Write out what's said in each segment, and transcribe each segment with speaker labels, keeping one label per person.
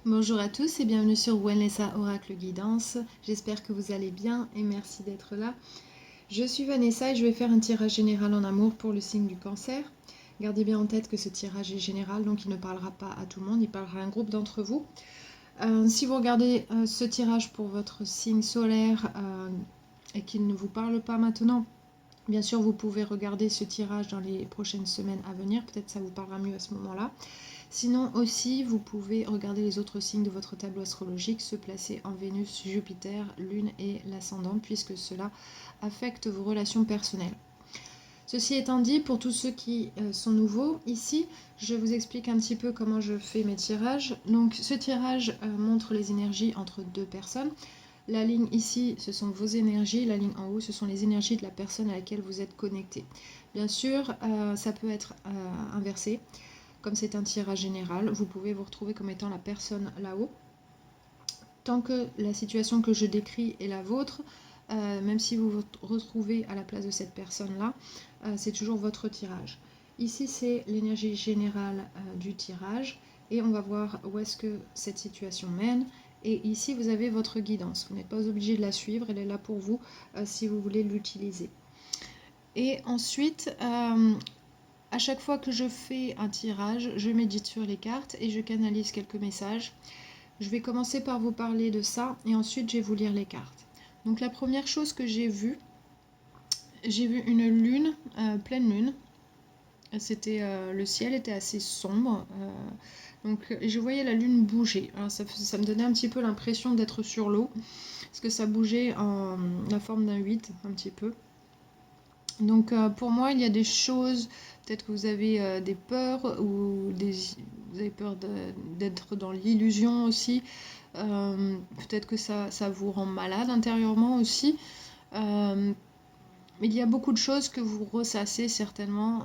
Speaker 1: Bonjour à tous et bienvenue sur Vanessa Oracle Guidance. J'espère que vous allez bien et merci d'être là. Je suis Vanessa et je vais faire un tirage général en amour pour le signe du Cancer. Gardez bien en tête que ce tirage est général, donc il ne parlera pas à tout le monde, il parlera à un groupe d'entre vous. Si vous regardez ce tirage pour votre signe solaire et qu'il ne vous parle pas maintenant, bien sûr vous pouvez regarder ce tirage dans les prochaines semaines à venir, peut-être ça vous parlera mieux à ce moment-là. Sinon aussi, vous pouvez regarder les autres signes de votre tableau astrologique, se placer en Vénus, Jupiter, Lune et l'ascendant, puisque cela affecte vos relations personnelles. Ceci étant dit, pour tous ceux qui sont nouveaux, ici, je vous explique un petit peu comment je fais mes tirages. Donc ce tirage montre les énergies entre deux personnes. La ligne ici, ce sont vos énergies, la ligne en haut, ce sont les énergies de la personne à laquelle vous êtes connecté. Bien sûr, ça peut être inversé. Comme c'est un tirage général, vous pouvez vous retrouver comme étant la personne là-haut. Tant que la situation que je décris est la vôtre, même si vous vous retrouvez à la place de cette personne-là, c'est toujours votre tirage. Ici, c'est l'énergie générale du tirage et on va voir où est-ce que cette situation mène. Et ici, vous avez votre guidance. Vous n'êtes pas obligé de la suivre, elle est là pour vous si vous voulez l'utiliser. Et ensuite, à chaque fois que je fais un tirage, je médite sur les cartes et je canalise quelques messages. Je vais commencer par vous parler de ça et ensuite je vais vous lire les cartes. Donc la première chose que j'ai vu une lune, pleine lune. C'était le ciel était assez sombre. Donc je voyais la lune bouger. Alors ça me donnait un petit peu l'impression d'être sur l'eau. Parce que ça bougeait en la forme d'un 8 un petit peu. Donc pour moi, il y a des choses, peut-être que vous avez des peurs ou vous avez peur d'être dans l'illusion aussi. Peut-être que ça vous rend malade intérieurement aussi. Mais il y a beaucoup de choses que vous ressassez certainement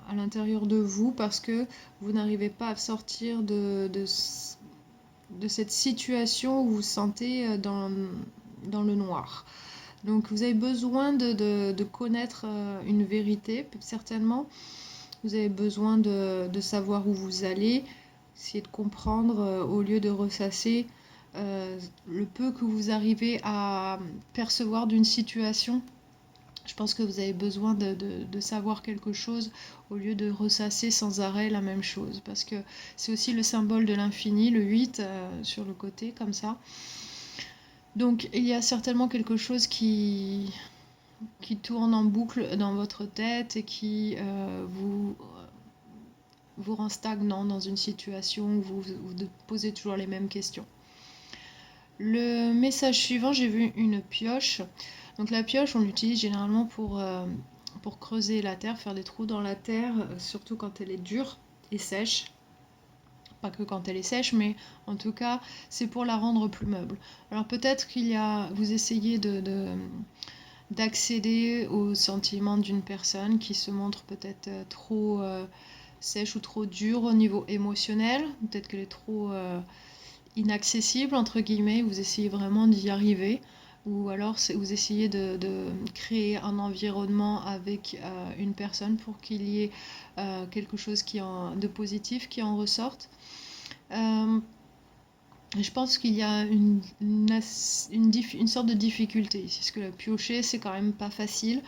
Speaker 1: à l'intérieur de vous parce que vous n'arrivez pas à sortir de cette situation où vous vous sentez dans le noir. Donc vous avez besoin de connaître une vérité, certainement. Vous avez besoin de savoir où vous allez, essayer de comprendre au lieu de ressasser le peu que vous arrivez à percevoir d'une situation. Je pense que vous avez besoin de savoir quelque chose au lieu de ressasser sans arrêt la même chose. Parce que c'est aussi le symbole de l'infini, le 8 sur le côté, comme ça. Donc il y a certainement quelque chose qui tourne en boucle dans votre tête et qui vous rend stagnant dans une situation où vous posez toujours les mêmes questions. Le message suivant, j'ai vu une pioche. Donc la pioche, on l'utilise généralement pour creuser la terre, faire des trous dans la terre, surtout quand elle est dure et sèche. Pas que quand elle est sèche, mais en tout cas, c'est pour la rendre plus meuble. Alors peut-être vous essayez d'accéder au sentiment d'une personne qui se montre peut-être trop sèche ou trop dure au niveau émotionnel, peut-être qu'elle est trop inaccessible, entre guillemets, vous essayez vraiment d'y arriver, ou alors vous essayez de créer un environnement avec une personne pour qu'il y ait quelque chose de positif qui en ressorte. Je pense qu'il y a une sorte de difficulté ici, parce que le piocher, c'est quand même pas facile.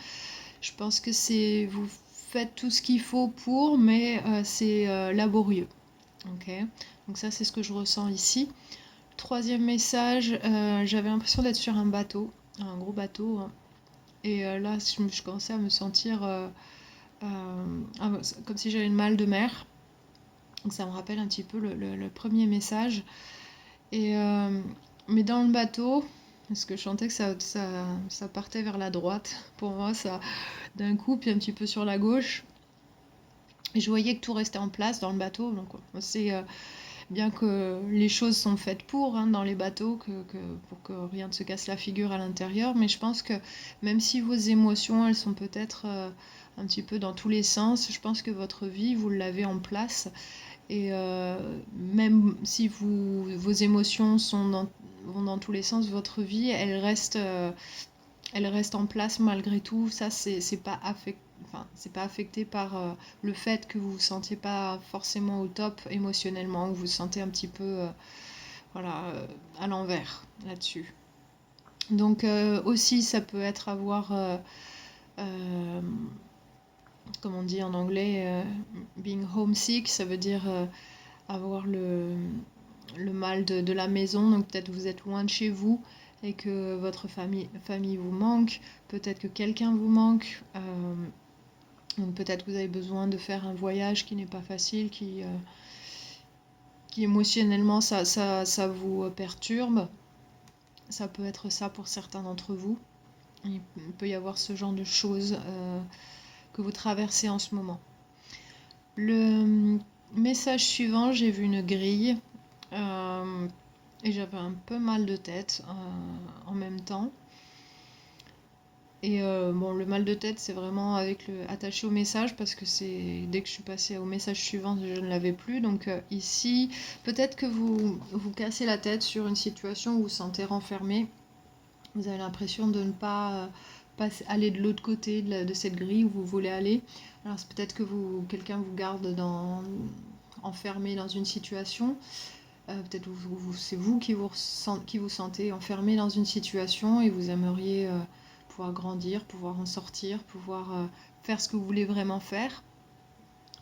Speaker 1: Je pense que vous faites tout ce qu'il faut pour, mais c'est laborieux. Ok, donc ça, c'est ce que je ressens ici. Troisième message, j'avais l'impression d'être sur un bateau, un gros bateau, hein. Et là, je commençais à me sentir comme si j'avais une mal de mer. Donc ça me rappelle un petit peu le premier message. Et, mais dans le bateau, parce que je sentais que ça partait vers la droite, pour moi, ça d'un coup, puis un petit peu sur la gauche. Et je voyais que tout restait en place dans le bateau. Donc c'est bien que les choses sont faites pour dans les bateaux, pour que rien ne se casse la figure à l'intérieur. Mais je pense que même si vos émotions, elles sont peut-être un petit peu dans tous les sens, je pense que votre vie, vous l'avez en place. Et même si vos émotions vont dans tous les sens, votre vie, elle reste en place malgré tout. Ça, c'est pas enfin, c'est pas affecté par le fait que vous vous sentiez pas forcément au top émotionnellement, ou vous vous sentez un petit peu voilà, à l'envers là-dessus. Donc aussi, ça peut être avoir, comme on dit en anglais, being homesick, ça veut dire avoir le mal de la maison, donc peut-être vous êtes loin de chez vous et que votre famille vous manque, peut-être que quelqu'un vous manque, donc peut-être que vous avez besoin de faire un voyage qui n'est pas facile, qui émotionnellement ça vous perturbe. Ça peut être ça pour certains d'entre vous. Il peut y avoir ce genre de choses que vous traversez en ce moment. Le message suivant, j'ai vu une grille et j'avais un peu mal de tête en même temps. Et bon, le mal de tête, c'est vraiment attaché au message, parce que dès que je suis passée au message suivant, je ne l'avais plus. Donc ici, peut-être que vous vous cassez la tête sur une situation où vous vous sentez renfermé. Vous avez l'impression de ne pas aller de l'autre côté de cette grille où vous voulez aller. Alors c'est peut-être que quelqu'un vous garde enfermé dans une situation. Peut-être c'est vous qui vous sentez enfermé dans une situation et vous aimeriez pouvoir grandir, pouvoir en sortir, pouvoir faire ce que vous voulez vraiment faire,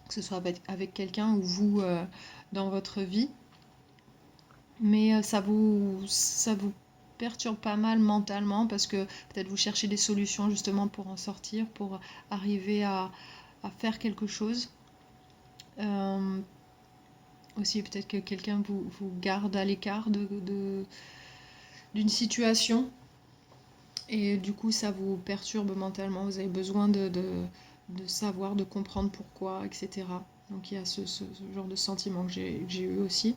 Speaker 1: que ce soit avec quelqu'un ou vous dans votre vie. Mais ça vous perturbe pas mal mentalement, parce que peut-être vous cherchez des solutions justement pour en sortir, pour arriver à faire quelque chose. Aussi peut-être que quelqu'un vous garde à l'écart d'une situation et du coup ça vous perturbe mentalement, vous avez besoin de savoir, de comprendre pourquoi, etc. Donc il y a ce genre de sentiment que j'ai eu aussi.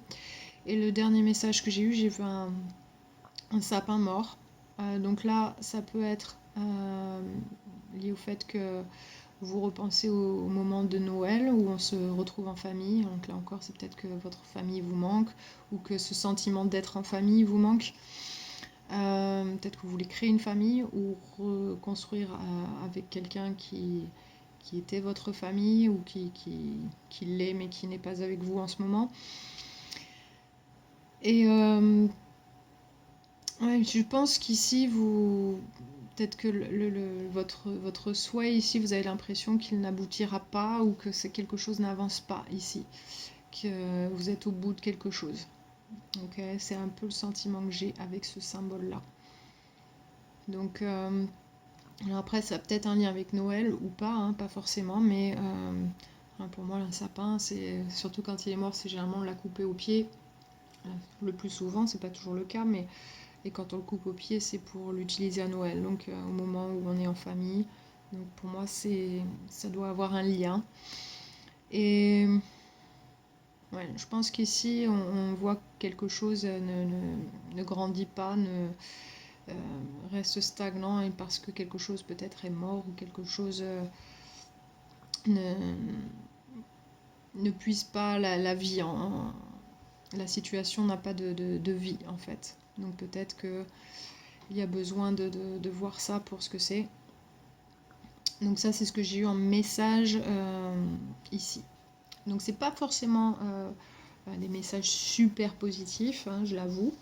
Speaker 1: Et le dernier message que j'ai eu, j'ai vu un sapin mort. Donc là, ça peut être lié au fait que vous repensez au moment de Noël où on se retrouve en famille. Donc là encore, c'est peut-être que votre famille vous manque, ou que ce sentiment d'être en famille vous manque. Peut-être que vous voulez créer une famille ou reconstruire avec quelqu'un qui était votre famille, ou qui l'est mais qui n'est pas avec vous en ce moment. Et ouais, je pense qu'ici, peut-être que votre souhait ici, vous avez l'impression qu'il n'aboutira pas, ou que quelque chose n'avance pas ici, que vous êtes au bout de quelque chose. Donc c'est un peu le sentiment que j'ai avec ce symbole-là. Donc alors après, ça a peut-être un lien avec Noël ou pas, hein, pas forcément, mais pour moi, un sapin, c'est surtout quand il est mort, c'est généralement on l'a coupé au pied. Le plus souvent, c'est pas toujours le cas, mais et quand on le coupe au pied, c'est pour l'utiliser à Noël, donc au moment où on est en famille. Donc pour moi, ça doit avoir un lien. Et ouais, je pense qu'ici, on voit que quelque chose ne grandit pas, reste stagnant, et parce que quelque chose peut-être est mort, ou quelque chose ne, ne puise pas la vie. La situation n'a pas de vie en fait. Donc peut-être que il y a besoin de voir ça pour ce que c'est. Donc ça, c'est ce que j'ai eu en message ici. Donc c'est pas forcément des messages super positifs, hein, je l'avoue.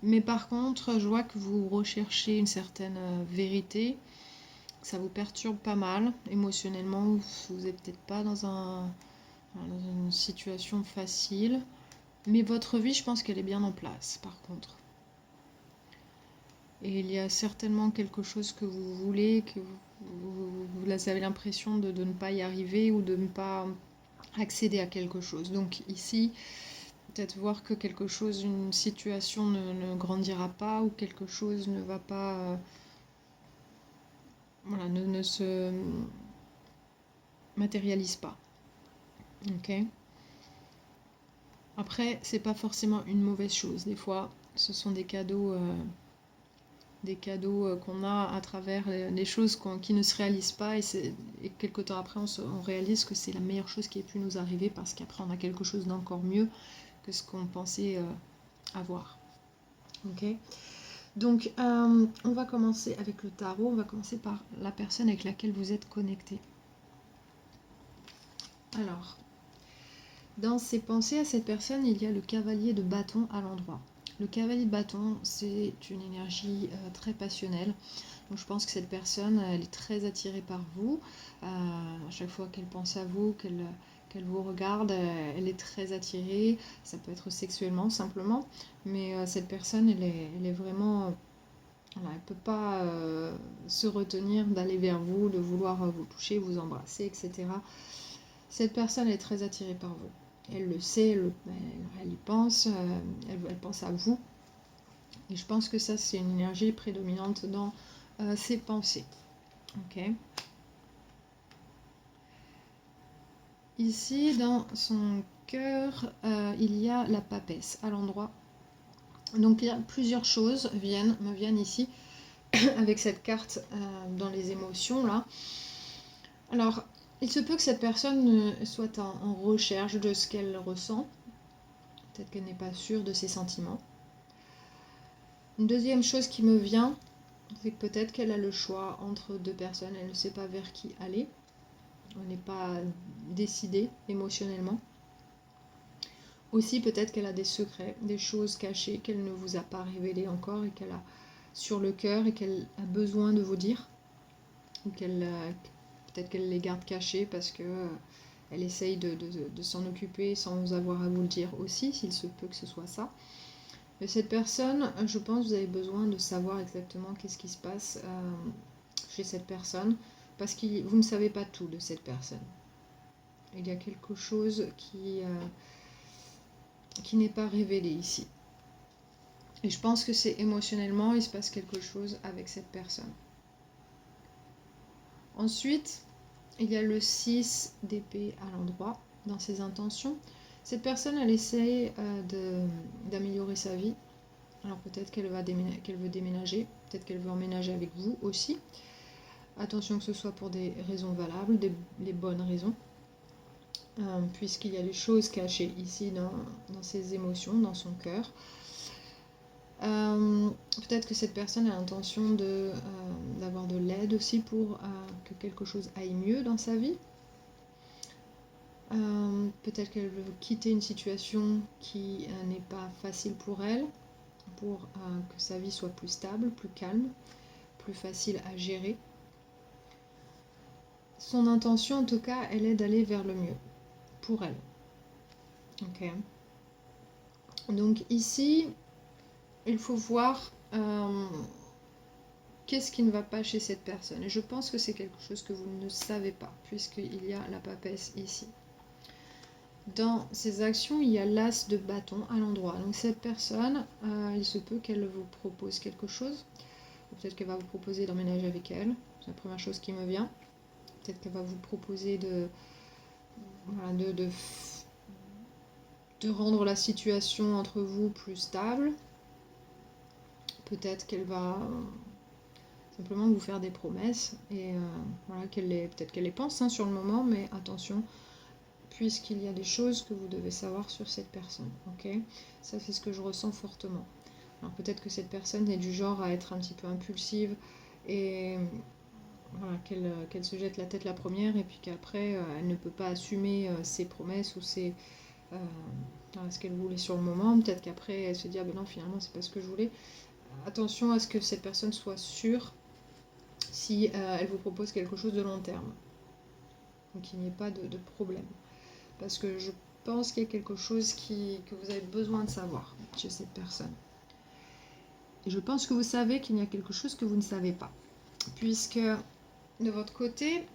Speaker 1: Mais par contre, je vois que vous recherchez une certaine vérité. Ça vous perturbe pas mal émotionnellement. Vous n'êtes peut-être pas dans une situation facile. Mais votre vie, je pense qu'elle est bien en place, par contre. Et il y a certainement quelque chose que vous voulez, que vous avez l'impression de ne pas y arriver, ou de ne pas accéder à quelque chose. Donc ici, peut-être voir que quelque chose, une situation ne grandira pas, ou quelque chose ne va pas, voilà, ne se matérialise pas. Ok. Après, c'est pas forcément une mauvaise chose. Des fois, ce sont des cadeaux qu'on a à travers les choses qui ne se réalisent pas, et quelques temps après on réalise que c'est la meilleure chose qui ait pu nous arriver, parce qu'après on a quelque chose d'encore mieux que ce qu'on pensait avoir. Ok. Donc on va commencer avec le tarot, on va commencer par la personne avec laquelle vous êtes connecté. Alors, dans ses pensées à cette personne, il y a le cavalier de bâton à l'endroit. Le cavalier de bâton, c'est une énergie très passionnelle. Donc je pense que cette personne, elle est très attirée par vous. À chaque fois qu'elle pense à vous, qu'elle vous regarde, elle est très attirée. Ça peut être sexuellement simplement, mais cette personne, elle est vraiment... Voilà, elle ne peut pas se retenir d'aller vers vous, de vouloir vous toucher, vous embrasser, etc. Cette personne est très attirée par vous. Elle le sait, elle y pense, elle pense à vous. Et je pense que ça, c'est une énergie prédominante dans ses pensées. Ok. Ici, dans son cœur, il y a la papesse à l'endroit. Donc, il y a plusieurs choses me viennent ici avec cette carte dans les émotions là. Alors, il se peut que cette personne soit en recherche de ce qu'elle ressent. Peut-être qu'elle n'est pas sûre de ses sentiments. Une deuxième chose qui me vient, c'est que peut-être qu'elle a le choix entre deux personnes, elle ne sait pas vers qui aller. Elle n'est pas décidée émotionnellement. Aussi, peut-être qu'elle a des secrets, des choses cachées qu'elle ne vous a pas révélées encore et qu'elle a sur le cœur et qu'elle a besoin de vous dire. Ou peut-être qu'elle les garde cachées parce que elle essaye de s'en occuper sans avoir à vous le dire aussi, s'il se peut que ce soit ça. Mais cette personne, je pense que vous avez besoin de savoir exactement qu'est-ce qui se passe chez cette personne, parce que vous ne savez pas tout de cette personne. Il y a quelque chose qui n'est pas révélé ici. Et je pense que c'est émotionnellement, il se passe quelque chose avec cette personne. Ensuite, il y a le 6 d'épée à l'endroit, dans ses intentions. Cette personne, elle essaie d'améliorer sa vie. Alors peut-être qu'elle veut déménager, peut-être qu'elle veut emménager avec vous aussi. Attention que ce soit pour des raisons valables, les bonnes raisons. Puisqu'il y a des choses cachées ici dans ses émotions, dans son cœur. Peut-être que cette personne a l'intention d'avoir de l'aide aussi pour que quelque chose aille mieux dans sa vie. Peut-être qu'elle veut quitter une situation qui n'est pas facile pour elle, pour que sa vie soit plus stable, plus calme, plus facile à gérer. Son intention, en tout cas, elle est d'aller vers le mieux, pour elle. Ok. Donc ici, il faut voir qu'est-ce qui ne va pas chez cette personne. Et je pense que c'est quelque chose que vous ne savez pas, puisqu'il y a la papesse ici. Dans ses actions, il y a l'as de bâton à l'endroit. Donc cette personne, il se peut qu'elle vous propose quelque chose. Peut-être qu'elle va vous proposer d'emménager avec elle. C'est la première chose qui me vient. Peut-être qu'elle va vous proposer de rendre la situation entre vous plus stable. Peut-être qu'elle va simplement vous faire des promesses. Et voilà, peut-être qu'elle les pense sur le moment, mais attention, puisqu'il y a des choses que vous devez savoir sur cette personne. Ok, ça, c'est ce que je ressens fortement. Alors peut-être que cette personne est du genre à être un petit peu impulsive et voilà, qu'elle se jette la tête la première et puis qu'après elle ne peut pas assumer ses promesses ou ce qu'elle voulait sur le moment. Peut-être qu'après elle se dit ah ben non, finalement c'est pas ce que je voulais. Attention à ce que cette personne soit sûre si elle vous propose quelque chose de long terme. Donc qu'il n'y ait pas de problème. Parce que je pense qu'il y a quelque chose que vous avez besoin de savoir chez cette personne. Et je pense que vous savez qu'il y a quelque chose que vous ne savez pas. Puisque de votre côté,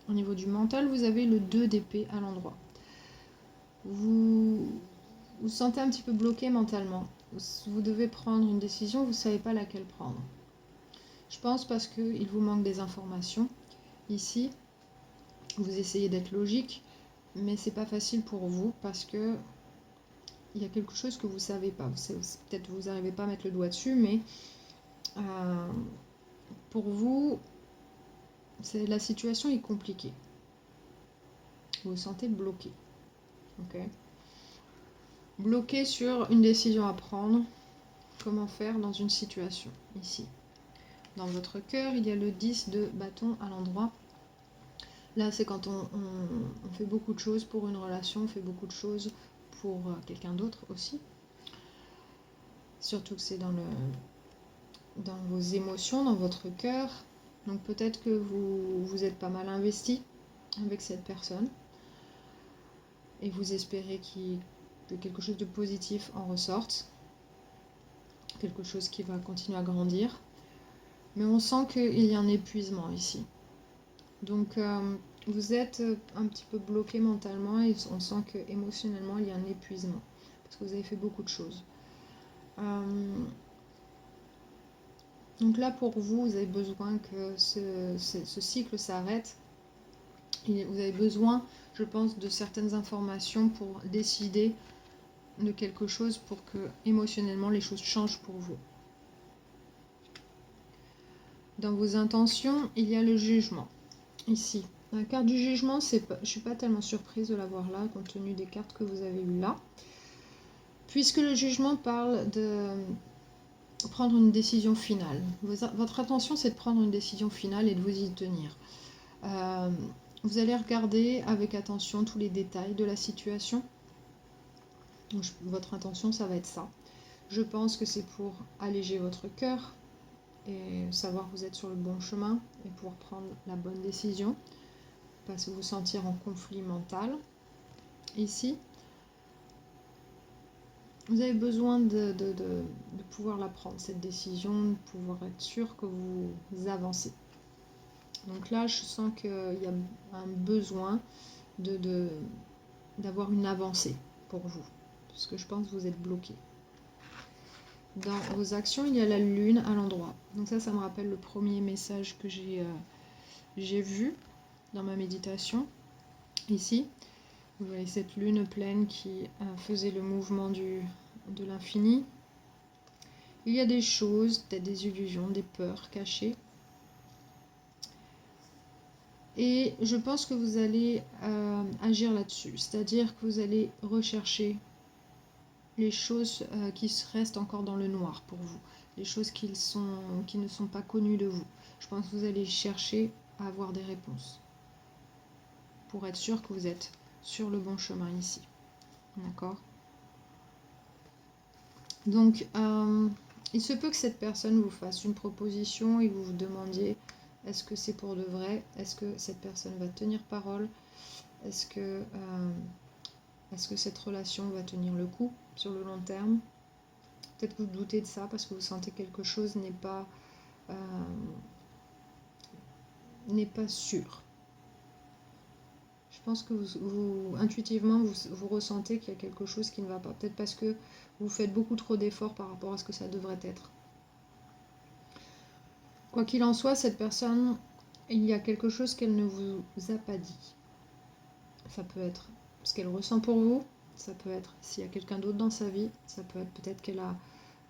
Speaker 1: au niveau du mental, vous avez le 2 d'épée à l'endroit. Vous vous sentez un petit peu bloqué mentalement. Vous devez prendre une décision, vous ne savez pas laquelle prendre. Je pense parce qu'il vous manque des informations. Ici, vous essayez d'être logique, mais c'est pas facile pour vous parce que il y a quelque chose que vous savez pas. Peut-être vous n'arrivez pas à mettre le doigt dessus, mais pour vous, la situation est compliquée. Vous vous sentez bloqué. Ok. Bloqué sur une décision à prendre. Comment faire dans une situation ici. Dans votre cœur, il y a le 10 de bâton à l'endroit. Là, c'est quand on fait beaucoup de choses pour une relation, on fait beaucoup de choses pour quelqu'un d'autre aussi. Surtout que c'est dans vos émotions, dans votre cœur. Donc peut-être que vous êtes pas mal investi avec cette personne. Et vous espérez que quelque chose de positif en ressorte. Quelque chose qui va continuer à grandir. Mais on sent qu'il y a un épuisement ici. Donc vous êtes un petit peu bloqué mentalement et on sent que émotionnellement il y a un épuisement. Parce que vous avez fait beaucoup de choses. Donc là pour vous, vous avez besoin que ce cycle s'arrête. Vous avez besoin, je pense, de certaines informations pour décider de quelque chose pour que émotionnellement les choses changent pour vous. Dans vos intentions, il y a le jugement. Ici, la carte du jugement, je ne suis pas tellement surprise de l'avoir là, compte tenu des cartes que vous avez eues là. Puisque le jugement parle de prendre une décision finale. Votre intention, c'est de prendre une décision finale et de vous y tenir. Vous allez regarder avec attention tous les détails de la situation. Donc, votre intention, ça va être ça. Je pense que c'est pour alléger votre cœur et savoir que vous êtes sur le bon chemin et pouvoir prendre la bonne décision. Pas se vous sentir en conflit mental. Ici, vous avez besoin de pouvoir la prendre, cette décision, de pouvoir être sûr que vous avancez. Donc là, je sens qu'il y a un besoin d'avoir une avancée pour vous. Parce que je pense que vous êtes bloqué. Dans vos actions, il y a la lune à l'endroit. Donc ça me rappelle le premier message que j'ai vu dans ma méditation. Ici, vous voyez cette lune pleine qui faisait le mouvement de l'infini. Il y a des choses, peut-être des illusions, des peurs cachées. Et je pense que vous allez agir là-dessus. C'est-à-dire que vous allez rechercher les choses qui restent encore dans le noir pour vous. Les choses qui ne sont pas connues de vous. Je pense que vous allez chercher à avoir des réponses. Pour être sûr que vous êtes sur le bon chemin ici. D'accord ? Donc, il se peut que cette personne vous fasse une proposition et vous vous demandiez est-ce que c'est pour de vrai? Est-ce que cette personne va tenir parole? Est-ce que cette relation va tenir le coup sur le long terme? Peut-être que vous doutez de ça parce que vous sentez que quelque chose n'est pas sûr. Je pense que intuitivement, vous ressentez qu'il y a quelque chose qui ne va pas. Peut-être parce que vous faites beaucoup trop d'efforts par rapport à ce que ça devrait être. Quoi qu'il en soit, cette personne, il y a quelque chose qu'elle ne vous a pas dit. Ça peut être ce qu'elle ressent pour vous, ça peut être s'il y a quelqu'un d'autre dans sa vie, ça peut être peut-être qu'elle a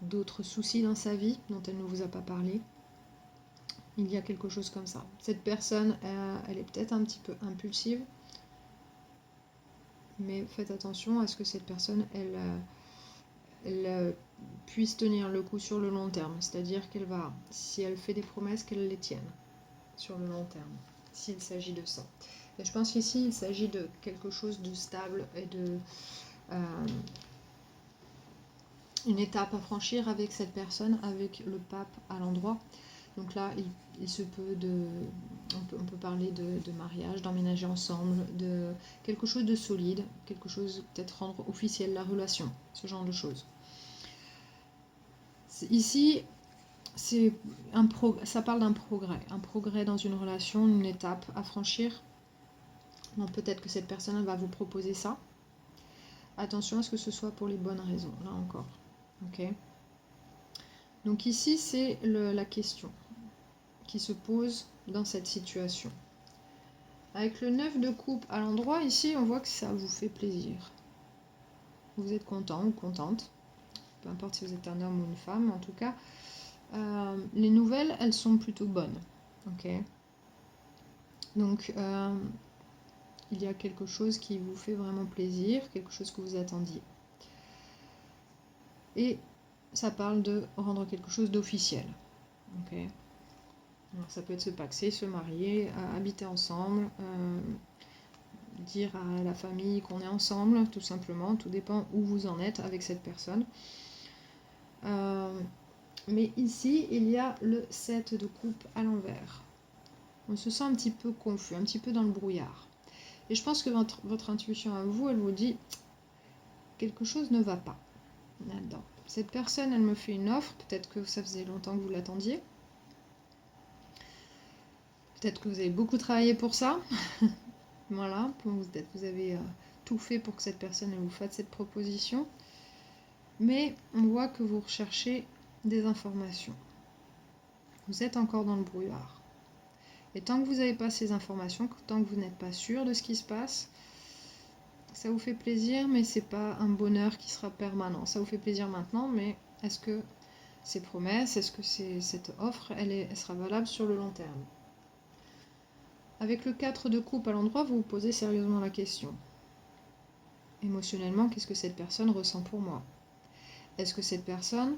Speaker 1: d'autres soucis dans sa vie dont elle ne vous a pas parlé. Il y a quelque chose comme ça. Cette personne, elle est peut-être un petit peu impulsive, mais faites attention à ce que cette personne, elle puisse tenir le coup sur le long terme. C'est-à-dire qu'elle va, si elle fait des promesses, qu'elle les tienne sur le long terme, s'il s'agit de ça. Et je pense qu'ici, il s'agit de quelque chose de stable et de une étape à franchir avec cette personne, avec le pape à l'endroit. Donc là, il se peut on peut parler de mariage, d'emménager ensemble, de quelque chose de solide, quelque chose peut-être rendre officielle la relation, ce genre de choses. Ici, ça parle d'un progrès dans une relation, une étape à franchir. Donc peut-être que cette personne va vous proposer ça. Attention à ce que ce soit pour les bonnes raisons, là encore. Ok. Donc ici, c'est la question qui se pose dans cette situation. Avec le 9 de coupe à l'endroit, ici, on voit que ça vous fait plaisir. Vous êtes content ou contente. Peu importe si vous êtes un homme ou une femme, en tout cas. Les nouvelles, elles sont plutôt bonnes. Ok. Donc, il y a quelque chose qui vous fait vraiment plaisir, quelque chose que vous attendiez. Et ça parle de rendre quelque chose d'officiel. Ok. Alors, ça peut être se paxer, se marier, habiter ensemble, dire à la famille qu'on est ensemble, tout simplement. Tout dépend où vous en êtes avec cette personne. Mais ici, il y a le 7 de coupe à l'envers. On se sent un petit peu confus, un petit peu dans le brouillard. Et je pense que votre intuition à vous, elle vous dit quelque chose ne va pas là-dedans. Cette personne, elle me fait une offre, peut-être que ça faisait longtemps que vous l'attendiez. Peut-être que vous avez beaucoup travaillé pour ça. Voilà, vous avez tout fait pour que cette personne elle vous fasse cette proposition. Mais on voit que vous recherchez des informations. Vous êtes encore dans le brouillard. Et tant que vous n'avez pas ces informations, tant que vous n'êtes pas sûr de ce qui se passe, ça vous fait plaisir, mais c'est pas un bonheur qui sera permanent. Ça vous fait plaisir maintenant, mais est-ce que ces promesses, est-ce que cette offre, elle sera valable sur le long terme? Avec le 4 de coupe à l'endroit, vous vous posez sérieusement la question. Émotionnellement, qu'est-ce que cette personne ressent pour moi? Est-ce que cette personne,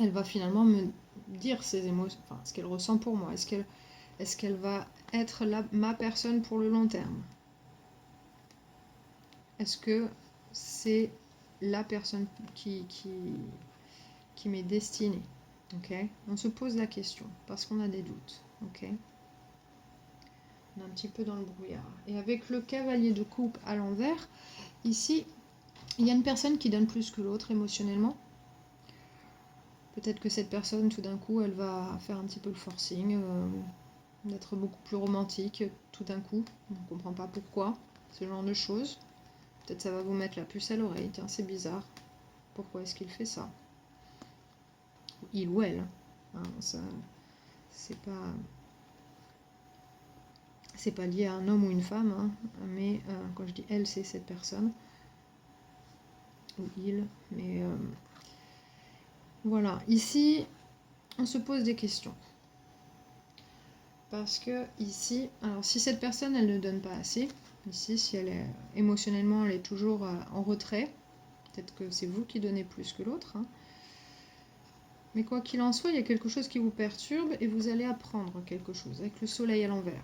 Speaker 1: elle va finalement me dire ses émotions, enfin, ce qu'elle ressent pour moi? Est-ce qu'elle va être ma personne pour le long terme? Est-ce que c'est la personne qui m'est destinée? Okay. On se pose la question parce qu'on a des doutes. Okay. On est un petit peu dans le brouillard. Et avec le cavalier de coupe à l'envers, ici, il y a une personne qui donne plus que l'autre émotionnellement. Peut-être que cette personne, tout d'un coup, elle va faire un petit peu le forcing, d'être beaucoup plus romantique, tout d'un coup. On ne comprend pas pourquoi, ce genre de choses. Peut-être ça va vous mettre la puce à l'oreille. Tiens, c'est bizarre. Pourquoi est-ce qu'il fait ça? Il ou elle. Hein, ça, c'est pas lié à un homme ou une femme, hein, mais quand je dis elle, c'est cette personne. Ou il. Mais voilà. Ici, on se pose des questions. Parce que ici, alors si cette personne, elle ne donne pas assez, ici, si elle est émotionnellement, elle est toujours en retrait, peut-être que c'est vous qui donnez plus que l'autre, hein. Mais quoi qu'il en soit, il y a quelque chose qui vous perturbe et vous allez apprendre quelque chose avec le soleil à l'envers.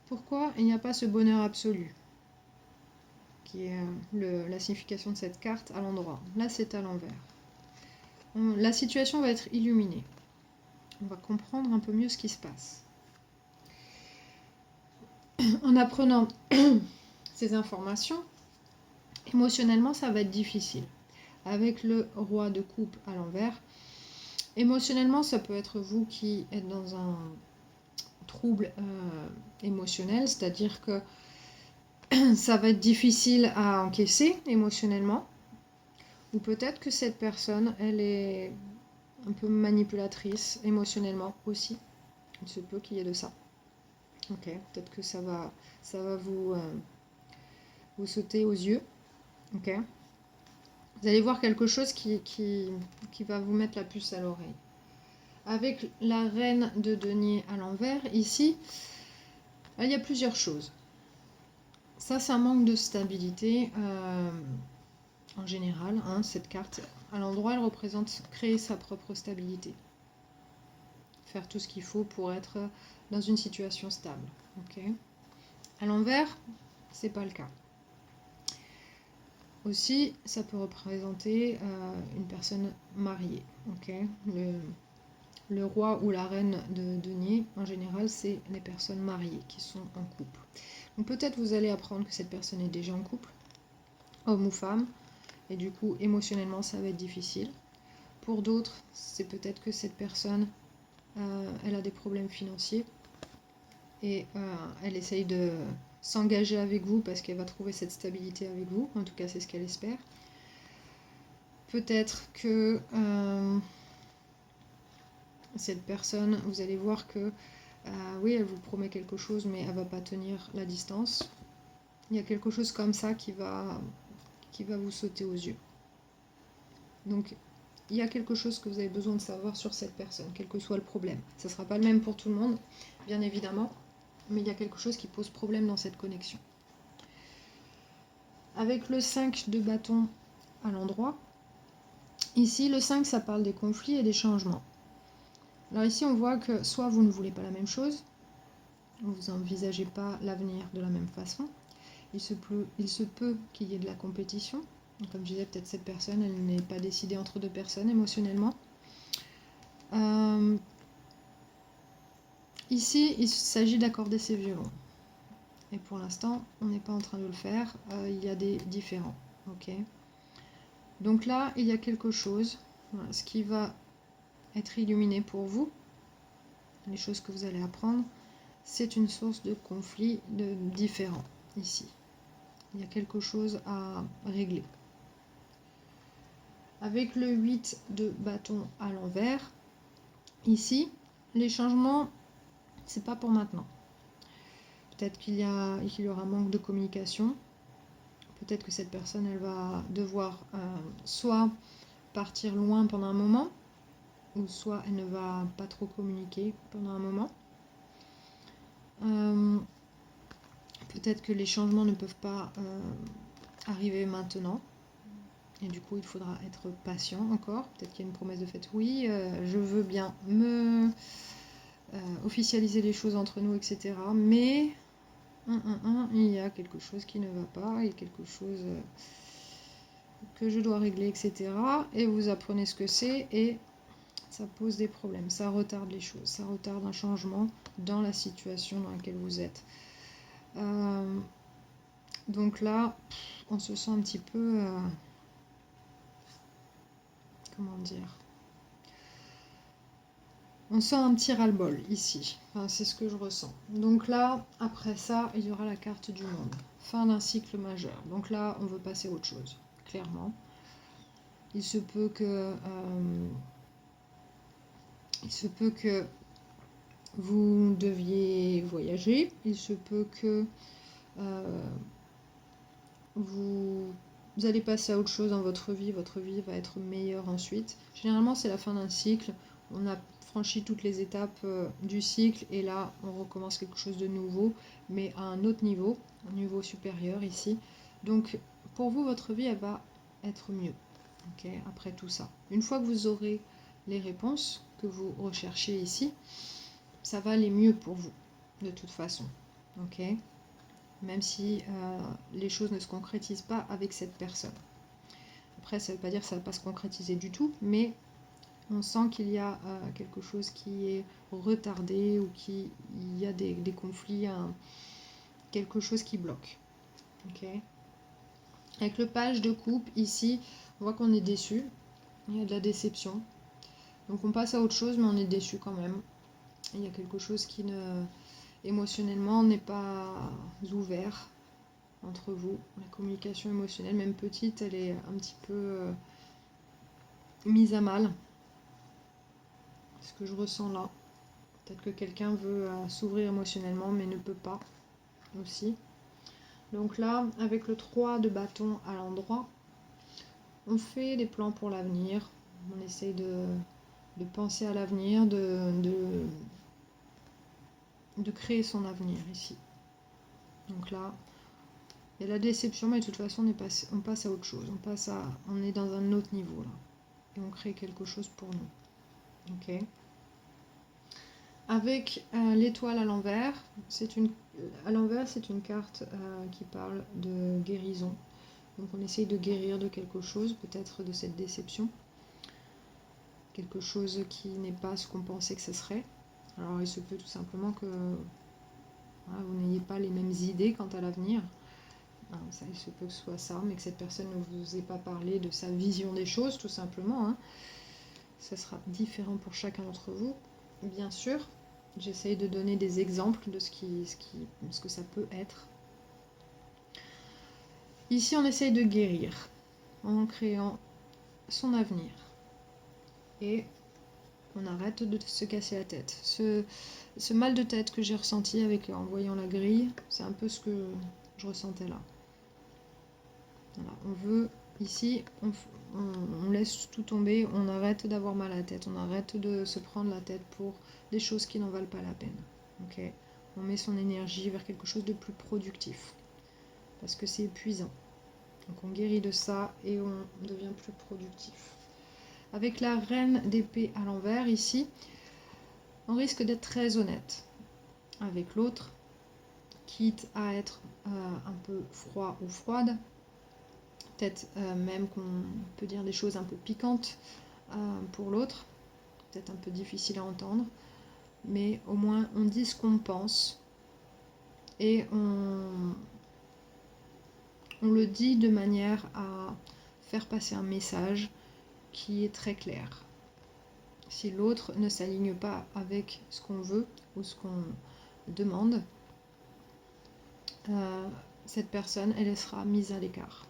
Speaker 1: Pourquoi il n'y a pas ce bonheur absolu, qui est la signification de cette carte à l'endroit? Là, c'est à l'envers. La situation va être illuminée. On va comprendre un peu mieux ce qui se passe. En apprenant ces informations, émotionnellement, ça va être difficile. Avec le roi de coupe à l'envers, émotionnellement, ça peut être vous qui êtes dans un trouble émotionnel, c'est-à-dire que ça va être difficile à encaisser émotionnellement, ou peut-être que cette personne, elle est un peu manipulatrice émotionnellement aussi. Il se peut qu'il y ait de ça. Ok, peut-être que ça va vous sauter aux yeux. Ok. Vous allez voir quelque chose qui va vous mettre la puce à l'oreille. Avec la reine de denier à l'envers, ici, il y a plusieurs choses. Ça, c'est un manque de stabilité en général. Hein, cette carte, à l'endroit, elle représente créer sa propre stabilité. Faire tout ce qu'il faut pour être dans une situation stable. Okay. À l'envers, c'est pas le cas. Aussi, ça peut représenter une personne mariée. Okay. Le roi ou la reine de denier, en général, c'est les personnes mariées qui sont en couple. Donc peut-être vous allez apprendre que cette personne est déjà en couple, homme ou femme, et du coup, émotionnellement, ça va être difficile. Pour d'autres, c'est peut-être que cette personne, elle a des problèmes financiers et elle essaye de s'engager avec vous parce qu'elle va trouver cette stabilité avec vous. En tout cas, c'est ce qu'elle espère. Peut-être que cette personne, vous allez voir que oui, elle vous promet quelque chose, mais elle ne va pas tenir la distance. Il y a quelque chose comme ça qui va vous sauter aux yeux. Donc, il y a quelque chose que vous avez besoin de savoir sur cette personne, quel que soit le problème. Ça ne sera pas le même pour tout le monde, bien évidemment, mais il y a quelque chose qui pose problème dans cette connexion. Avec le 5 de bâton à l'endroit, ici, le 5, ça parle des conflits et des changements. Alors ici, on voit que soit vous ne voulez pas la même chose, vous n'envisagez pas l'avenir de la même façon. Il se peut qu'il y ait de la compétition. Donc, comme je disais, peut-être cette personne, elle n'est pas décidée entre deux personnes émotionnellement. Ici, il s'agit d'accorder ses violons. Et pour l'instant, on n'est pas en train de le faire. Il y a des différends. Ok. Donc là, il y a quelque chose. Voilà, ce qui va être illuminé pour vous, les choses que vous allez apprendre, c'est une source de conflit différent ici. Il y a quelque chose à régler. Avec le 8 de bâton à l'envers, ici, les changements, c'est pas pour maintenant. Peut-être qu'il y aura manque de communication. Peut-être que cette personne, elle va devoir soit partir loin pendant un moment, ou soit elle ne va pas trop communiquer pendant un moment. Peut-être que les changements ne peuvent pas arriver maintenant. Et du coup, il faudra être patient encore. Peut-être qu'il y a une promesse de fait. Oui, je veux bien me officialiser les choses entre nous, etc. Mais il y a quelque chose qui ne va pas. Il y a quelque chose que je dois régler, etc. Et vous apprenez ce que c'est et ça pose des problèmes. Ça retarde les choses. Ça retarde un changement dans la situation dans laquelle vous êtes. Donc là, on se sent un petit peu... comment dire, on sent un petit ras-le-bol ici, enfin, c'est ce que je ressens. Donc là, après ça, il y aura la carte du monde, fin d'un cycle majeur. Donc là, on veut passer à autre chose, clairement. Il se peut que vous deviez voyager, il se peut que vous allez passer à autre chose dans votre vie va être meilleure ensuite. Généralement, c'est la fin d'un cycle, on a franchi toutes les étapes du cycle et là, on recommence quelque chose de nouveau, mais à un autre niveau, un niveau supérieur ici. Donc, pour vous, votre vie, elle va être mieux, okay, après tout ça. Une fois que vous aurez les réponses que vous recherchez ici, ça va aller mieux pour vous, de toute façon, ok, même si les choses ne se concrétisent pas avec cette personne. Après, ça ne veut pas dire que ça ne va pas se concrétiser du tout, mais on sent qu'il y a quelque chose qui est retardé ou qu'il y a des conflits, quelque chose qui bloque. Okay. Avec le page de coupe, ici, on voit qu'on est déçu, il y a de la déception. Donc on passe à autre chose, mais on est déçu quand même. Il y a quelque chose qui émotionnellement n'est pas ouvert entre vous. La communication émotionnelle, même petite, elle est un petit peu mise à mal. Ce que je ressens là. Peut-être que quelqu'un veut s'ouvrir émotionnellement, mais ne peut pas aussi. Donc là, avec le 3 de bâton à l'endroit, on fait des plans pour l'avenir. On essaye de penser à l'avenir, de créer son avenir ici. Donc là, il y a la déception, mais de toute façon, on passe à autre chose. On est dans un autre niveau là. Et on crée quelque chose pour nous. Ok. Avec l'étoile à l'envers, c'est une carte qui parle de guérison. Donc on essaye de guérir de quelque chose, peut-être de cette déception. Quelque chose qui n'est pas ce qu'on pensait que ce serait. Alors il se peut tout simplement que voilà, vous n'ayez pas les mêmes idées quant à l'avenir. Ça, il se peut que ce soit ça, mais que cette personne ne vous ait pas parlé de sa vision des choses, tout simplement. Hein. Ça sera différent pour chacun d'entre vous, bien sûr. J'essaye de donner des exemples de ce que ça peut être. Ici, on essaye de guérir en créant son avenir. Et on arrête de se casser la tête. Ce mal de tête que j'ai ressenti en voyant la grille, c'est un peu ce que je ressentais là. Voilà, on veut, ici, on laisse tout tomber, on arrête d'avoir mal à la tête, on arrête de se prendre la tête pour des choses qui n'en valent pas la peine. Okay. On met son énergie vers quelque chose de plus productif, parce que c'est épuisant. Donc on guérit de ça et on devient plus productif. Avec la reine d'épée à l'envers ici, On risque d'être très honnête avec l'autre, quitte à être un peu froid ou froide. Peut-être même qu'on peut dire des choses un peu piquantes pour l'autre, peut-être un peu difficile à entendre, mais au moins on dit ce qu'on pense et on le dit de manière à faire passer un message qui est très clair. Si l'autre ne s'aligne pas avec ce qu'on veut ou ce qu'on demande, cette personne, elle sera mise à l'écart.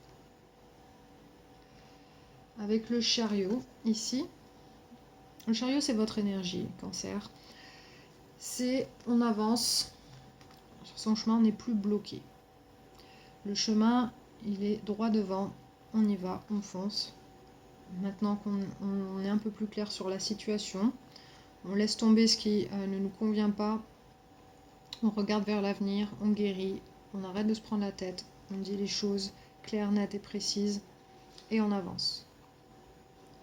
Speaker 1: Avec le chariot, ici, le chariot, c'est votre énergie, Cancer. C'est, on avance, son chemin n'est plus bloqué. Le chemin, il est droit devant, on y va, on fonce. Maintenant qu'on est un peu plus clair sur la situation, on laisse tomber ce qui ne nous convient pas, on regarde vers l'avenir, on guérit, on arrête de se prendre la tête, on dit les choses claires, nettes et précises, et on avance.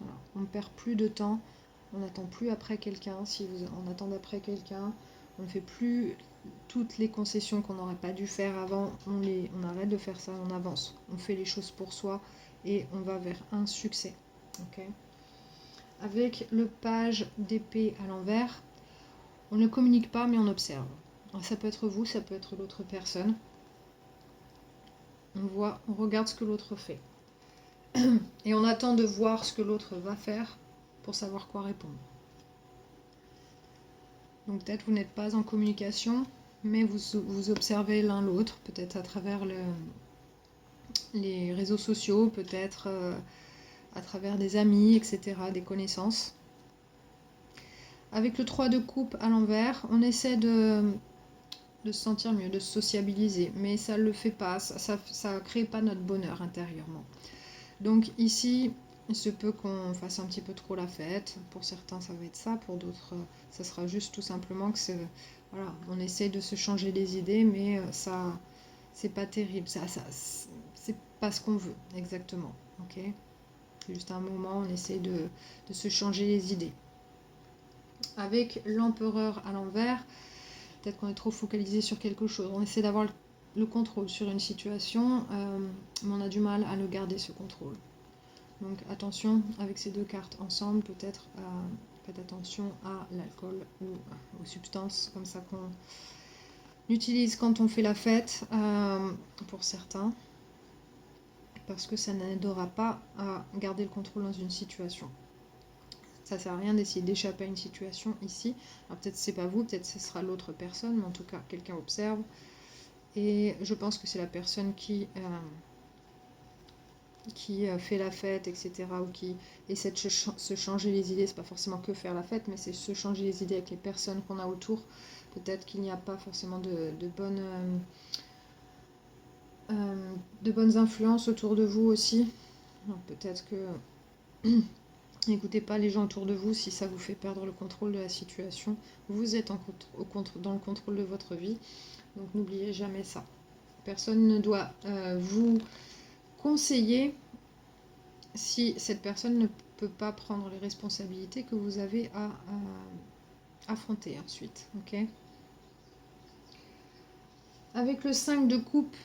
Speaker 1: Voilà. On ne perd plus de temps, on n'attend plus après quelqu'un. Si on attend après quelqu'un, on ne fait plus toutes les concessions qu'on n'aurait pas dû faire avant, on arrête de faire ça, on avance. On fait les choses pour soi et on va vers un succès. Okay. Avec le page d'épée à l'envers, on ne communique pas mais on observe. Alors, ça peut être vous, ça peut être l'autre personne. On regarde ce que l'autre fait. Et on attend de voir ce que l'autre va faire pour savoir quoi répondre. Donc peut-être vous n'êtes pas en communication, mais vous observez l'un l'autre, peut-être à travers les réseaux sociaux, peut-être à travers des amis, etc., des connaissances. Avec le 3 de coupe à l'envers, on essaie de se sentir mieux, de se sociabiliser, mais ça ne le fait pas, ça ne crée pas notre bonheur intérieurement. Donc ici, il se peut qu'on fasse un petit peu trop la fête. Pour certains, ça va être ça. Pour d'autres, ça sera juste tout simplement que voilà, on essaye de se changer les idées, mais ça, c'est pas terrible. C'est pas ce qu'on veut exactement. Ok, c'est juste un moment, on essaye de se changer les idées. Avec l'empereur à l'envers, peut-être qu'on est trop focalisé sur quelque chose. On essaie d'avoir le contrôle sur une situation, mais on a du mal à le garder, ce contrôle. Donc attention avec ces deux cartes ensemble, peut-être faites attention à l'alcool ou aux substances comme ça qu'on utilise quand on fait la fête pour certains, parce que ça n'aidera pas à garder le contrôle dans une situation. Ça sert à rien d'essayer d'échapper à une situation ici. Alors peut-être c'est pas vous, peut-être ce sera l'autre personne, mais en tout cas quelqu'un observe. Et je pense que c'est la personne qui fait la fête, etc., ou qui essaie de se changer les idées. C'est pas forcément que faire la fête, mais c'est se changer les idées avec les personnes qu'on a autour. Peut-être qu'il n'y a pas forcément de bonnes influences autour de vous aussi. Peut-être que n'écoutez pas les gens autour de vous si ça vous fait perdre le contrôle de la situation. Vous êtes dans le contrôle de votre vie, donc n'oubliez jamais ça. Personne ne doit vous conseiller si cette personne ne peut pas prendre les responsabilités que vous avez à affronter ensuite. Okay. Avec le 5 de coupe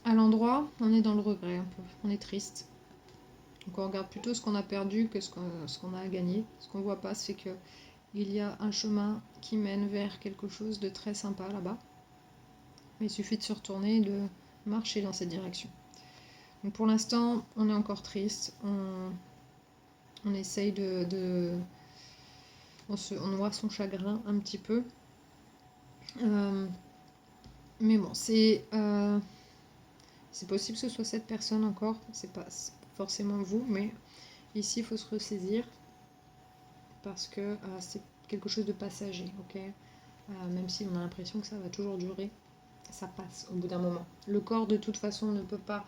Speaker 1: à l'endroit, on est dans le regret un peu, on est triste. Donc on regarde plutôt ce qu'on a perdu que ce qu'on a gagné. Ce qu'on ne voit pas, c'est qu'il y a un chemin qui mène vers quelque chose de très sympa là-bas. Mais il suffit de se retourner et de marcher dans cette direction. Donc pour l'instant, on est encore triste. On essaye on noie son chagrin un petit peu. Mais bon, c'est possible que ce soit cette personne encore. C'est pas forcément vous, mais ici, il faut se ressaisir. Parce que c'est quelque chose de passager, ok. Même si on a l'impression que ça va toujours durer, ça passe au bout d'un moment. Le corps, de toute façon, ne peut pas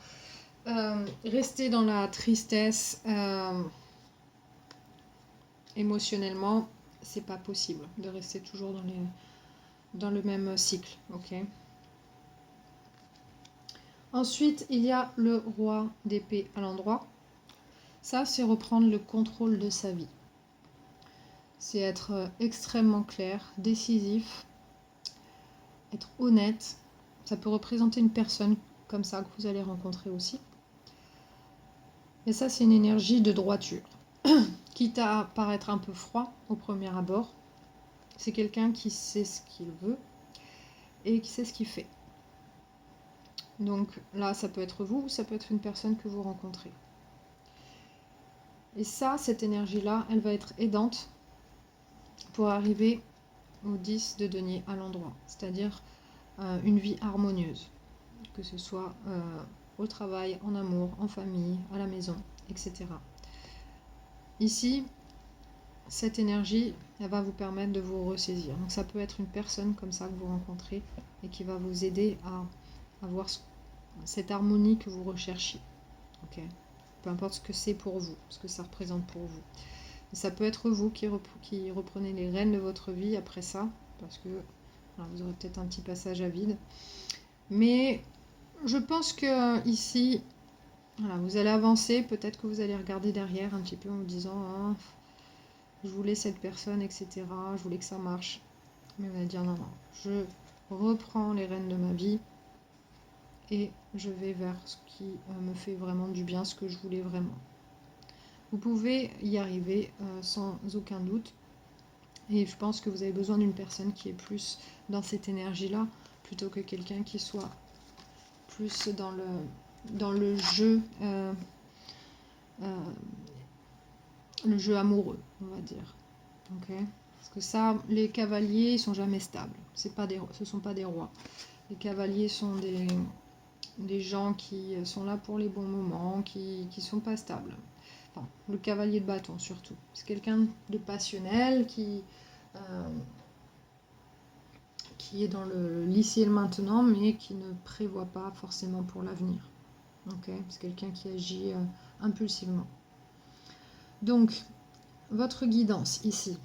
Speaker 1: rester dans la tristesse émotionnellement. C'est pas possible de rester toujours dans le même cycle, ok. Ensuite, il y a le roi d'épée à l'endroit. Ça, c'est reprendre le contrôle de sa vie. c'est être extrêmement clair, décisif, être honnête. Ça peut représenter une personne comme ça que vous allez rencontrer aussi. Et ça, c'est une énergie de droiture. Quitte à paraître un peu froid au premier abord, c'est quelqu'un qui sait ce qu'il veut et qui sait ce qu'il fait. Donc là, ça peut être vous ou ça peut être une personne que vous rencontrez. Et ça, cette énergie-là, elle va être aidante pour arriver au 10 de denier à l'endroit, c'est-à-dire une vie harmonieuse, que ce soit au travail, en amour, en famille, à la maison, etc. Ici, cette énergie, elle va vous permettre de vous ressaisir. Donc ça peut être une personne comme ça que vous rencontrez et qui va vous aider à avoir cette harmonie que vous recherchez. Okay, peu importe ce que c'est pour vous, ce que ça représente pour vous. Et ça peut être vous qui reprenez les rênes de votre vie après ça, parce que alors, vous aurez peut-être un petit passage à vide. Mais je pense que ici, voilà, vous allez avancer, peut-être que vous allez regarder derrière un petit peu en vous disant ah, je voulais cette personne, etc. Je voulais que ça marche. Mais vous allez dire non, non, je reprends les rênes de ma vie et je vais vers ce qui me fait vraiment du bien, ce que je voulais vraiment. Vous pouvez y arriver sans aucun doute. Et je pense que vous avez besoin d'une personne qui est plus dans cette énergie-là, plutôt que quelqu'un qui soit plus dans le jeu amoureux, on va dire. Okay, parce que ça, les cavaliers, ils sont jamais stables. Ce ne sont pas des rois. Les cavaliers sont des gens qui sont là pour les bons moments, qui sont pas stables. Enfin, le cavalier de bâton surtout. C'est quelqu'un de passionnel qui est dans le l'ici et le maintenant, mais qui ne prévoit pas forcément pour l'avenir. Okay, c'est quelqu'un qui agit impulsivement. Donc, votre guidance ici.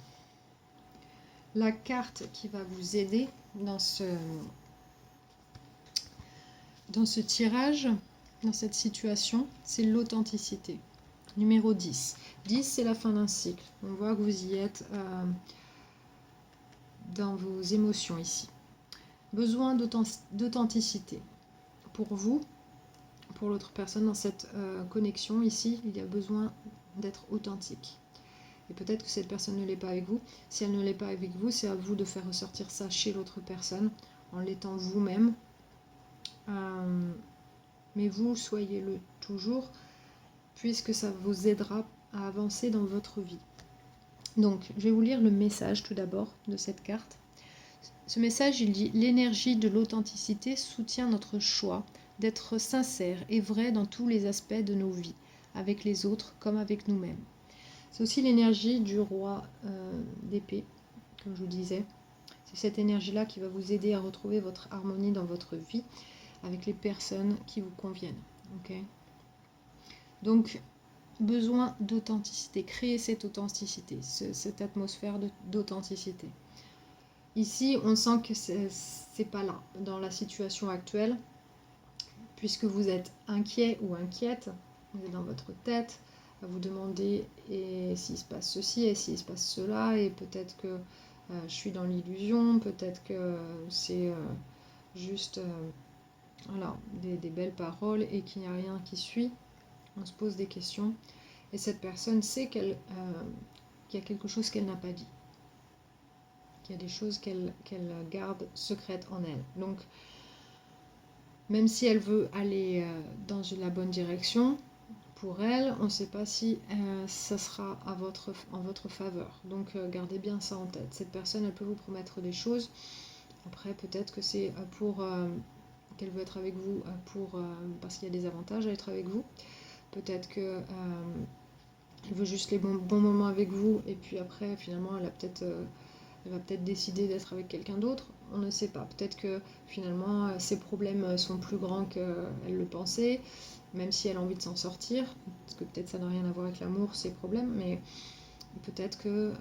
Speaker 1: La carte qui va vous aider dans ce tirage, dans cette situation, c'est l'authenticité. Numéro 10. 10, c'est la fin d'un cycle. On voit que vous y êtes dans vos émotions ici. Besoin d'authenticité. Pour vous, pour l'autre personne, dans cette connexion ici, il y a besoin d'être authentique. Et peut-être que cette personne ne l'est pas avec vous. Si elle ne l'est pas avec vous, c'est à vous de faire ressortir ça chez l'autre personne, en l'étant vous-même. Mais vous, soyez-le toujours, puisque ça vous aidera à avancer dans votre vie. Donc, je vais vous lire le message tout d'abord de cette carte. Ce message, il dit « L'énergie de l'authenticité soutient notre choix d'être sincère et vrai dans tous les aspects de nos vies, avec les autres comme avec nous-mêmes. » C'est aussi l'énergie du roi d'épée, comme je vous disais. C'est cette énergie-là qui va vous aider à retrouver votre harmonie dans votre vie avec les personnes qui vous conviennent. Okay, donc, besoin d'authenticité. Créer cette authenticité, cette atmosphère d'authenticité. Ici, on sent que c'est pas là, dans la situation actuelle, puisque vous êtes inquiet ou inquiète, vous êtes dans votre tête, à vous demander et s'il se passe ceci et s'il se passe cela, et peut-être que je suis dans l'illusion, peut-être que c'est juste voilà, des belles paroles et qu'il n'y a rien qui suit. On se pose des questions et cette personne sait qu'il y a quelque chose qu'elle n'a pas dit, qu'il y a des choses qu'elle garde secrètes en elle. Donc, même si elle veut aller dans la bonne direction, pour elle, on ne sait pas si ça sera en votre faveur. Donc, gardez bien ça en tête. Cette personne, elle peut vous promettre des choses. Après, peut-être que c'est pour qu'elle veut être avec vous parce qu'il y a des avantages à être avec vous. Peut-être que elle veut juste les bons moments avec vous et puis après, finalement, elle va peut-être décider d'être avec quelqu'un d'autre. On ne sait pas. Peut-être que finalement, ses problèmes sont plus grands qu'elle le pensait, même si elle a envie de s'en sortir. Parce que peut-être ça n'a rien à voir avec l'amour, ses problèmes, mais peut-être que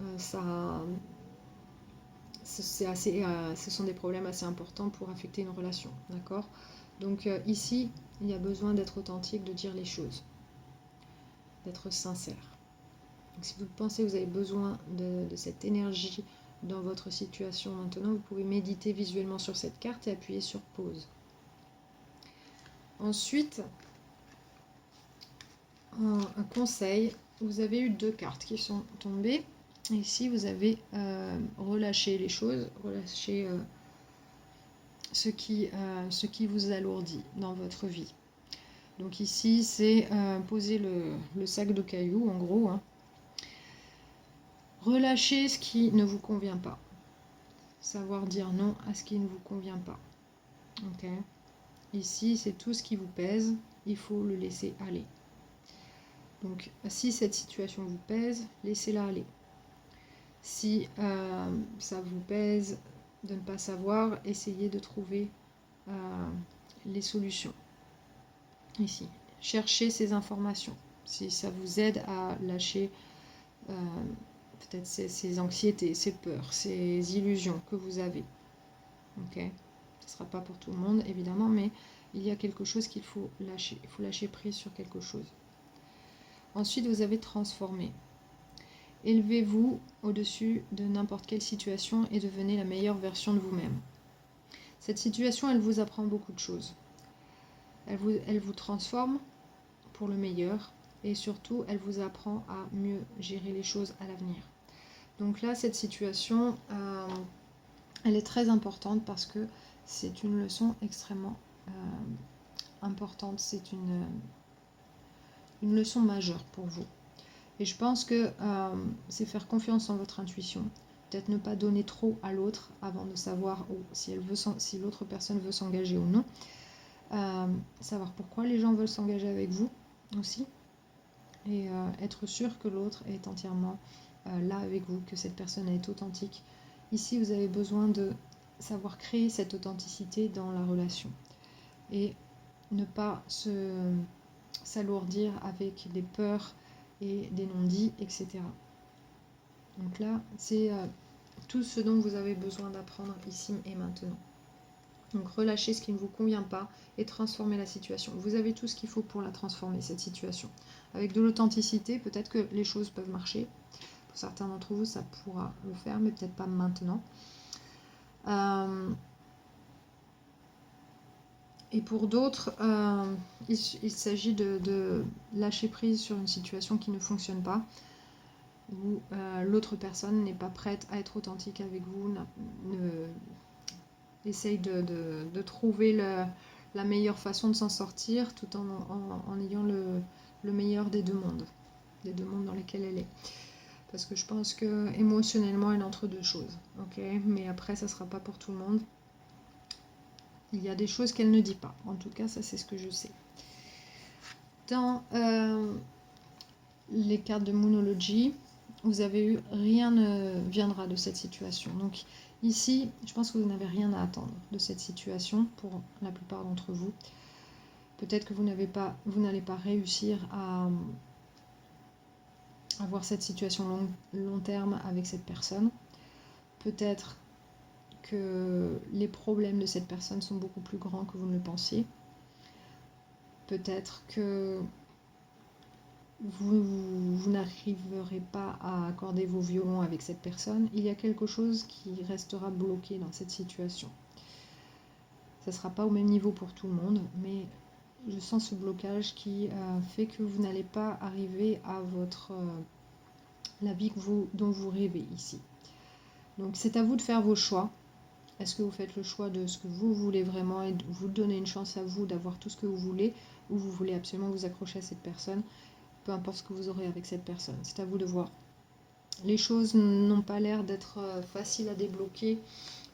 Speaker 1: ce sont des problèmes assez importants pour affecter une relation. D'accord ? Donc ici, il y a besoin d'être authentique, de dire les choses, d'être sincère. Donc si vous pensez que vous avez besoin de cette énergie dans votre situation maintenant, vous pouvez méditer visuellement sur cette carte et appuyer sur pause. Ensuite, un conseil, vous avez eu 2 cartes qui sont tombées. Ici, vous avez relâché les choses, relâché ce qui vous alourdit dans votre vie. Donc ici, c'est poser le sac de cailloux, en gros. Hein. Relâchez ce qui ne vous convient pas. Savoir dire non à ce qui ne vous convient pas. Ok. Ici, c'est tout ce qui vous pèse. Il faut le laisser aller. Donc, si cette situation vous pèse, laissez-la aller. Si ça vous pèse de ne pas savoir, essayez de trouver les solutions. Ici, cherchez ces informations. Si ça vous aide à lâcher peut-être ces anxiétés, ces peurs, ces illusions que vous avez. Ok, ce ne sera pas pour tout le monde, évidemment, mais il y a quelque chose qu'il faut lâcher. Il faut lâcher prise sur quelque chose. Ensuite, vous avez transformé. Élevez-vous au-dessus de n'importe quelle situation et devenez la meilleure version de vous-même. Cette situation, elle vous apprend beaucoup de choses. Elle vous transforme pour le meilleur et surtout, elle vous apprend à mieux gérer les choses à l'avenir. Donc là, cette situation, elle est très importante parce que c'est une leçon extrêmement importante. C'est une leçon majeure pour vous. Et je pense que c'est faire confiance en votre intuition. Peut-être ne pas donner trop à l'autre avant de savoir si l'autre personne veut s'engager ou non. Savoir pourquoi les gens veulent s'engager avec vous aussi. Et être sûr que l'autre est entièrement là avec vous, que cette personne est authentique. Ici, vous avez besoin de savoir créer cette authenticité dans la relation. Et ne pas s'alourdir avec des peurs et des non-dits, etc. Donc là, c'est tout ce dont vous avez besoin d'apprendre ici et maintenant. Donc relâchez ce qui ne vous convient pas et transformez la situation. Vous avez tout ce qu'il faut pour la transformer, cette situation. Avec de l'authenticité, peut-être que les choses peuvent marcher. Pour certains d'entre vous, ça pourra le faire, mais peut-être pas maintenant. Et pour d'autres, il s'agit de lâcher prise sur une situation qui ne fonctionne pas, où l'autre personne n'est pas prête à être authentique avec vous, essaye de trouver la meilleure façon de s'en sortir tout en ayant le meilleur des deux mondes dans lesquels elle est. Parce que je pense que émotionnellement, elle est entre deux choses. Okay, mais après, ça ne sera pas pour tout le monde. Il y a des choses qu'elle ne dit pas. En tout cas, ça, c'est ce que je sais. Dans les cartes de Moonology, vous avez eu « rien ne viendra de cette situation ». Donc ici, je pense que vous n'avez rien à attendre de cette situation pour la plupart d'entre vous. Peut-être que vous n'allez pas réussir à avoir cette situation long terme avec cette personne. Peut-être que les problèmes de cette personne sont beaucoup plus grands que vous ne le pensiez. Peut-être que vous n'arriverez pas à accorder vos violons avec cette personne. Il y a quelque chose qui restera bloqué dans cette situation. Ça ne sera pas au même niveau pour tout le monde, mais je sens ce blocage qui fait que vous n'allez pas arriver à la vie dont vous rêvez ici. Donc c'est à vous de faire vos choix. Est-ce que vous faites le choix de ce que vous voulez vraiment et de vous donner une chance à vous d'avoir tout ce que vous voulez, ou vous voulez absolument vous accrocher à cette personne, peu importe ce que vous aurez avec cette personne. C'est à vous de voir. Les choses n'ont pas l'air d'être faciles à débloquer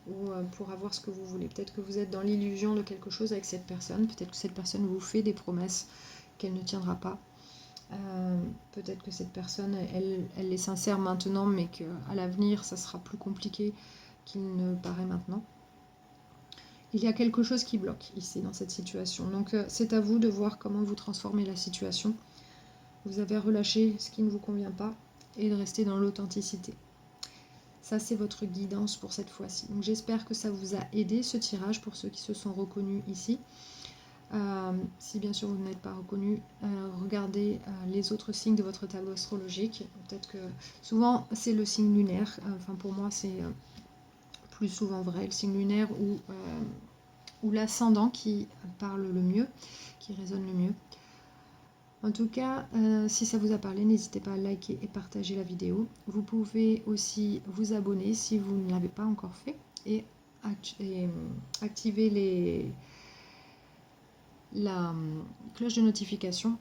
Speaker 1: ou pour avoir ce que vous voulez. Peut-être que vous êtes dans l'illusion de quelque chose avec cette personne. Peut-être que cette personne vous fait des promesses qu'elle ne tiendra pas. Peut-être que cette personne, elle est sincère maintenant, mais qu'à l'avenir, ça sera plus compliqué qu'il ne paraît maintenant. Il y a quelque chose qui bloque ici dans cette situation. Donc c'est à vous de voir comment vous transformez la situation. Vous avez relâché ce qui ne vous convient pas et de rester dans l'authenticité. Ça, c'est votre guidance pour cette fois-ci. Donc j'espère que ça vous a aidé, ce tirage, pour ceux qui se sont reconnus ici. Si bien sûr vous n'êtes pas reconnu, regardez les autres signes de votre tableau astrologique. Peut-être que souvent c'est le signe lunaire, enfin pour moi c'est plus souvent vrai, le signe lunaire ou l'ascendant qui parle le mieux, qui résonne le mieux. En tout cas, si ça vous a parlé, n'hésitez pas à liker et partager la vidéo. Vous pouvez aussi vous abonner si vous ne l'avez pas encore fait et activer la cloche de notification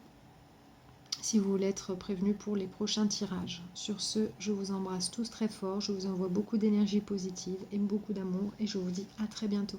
Speaker 1: si vous voulez être prévenu pour les prochains tirages. Sur ce, je vous embrasse tous très fort, je vous envoie beaucoup d'énergie positive et beaucoup d'amour et je vous dis à très bientôt.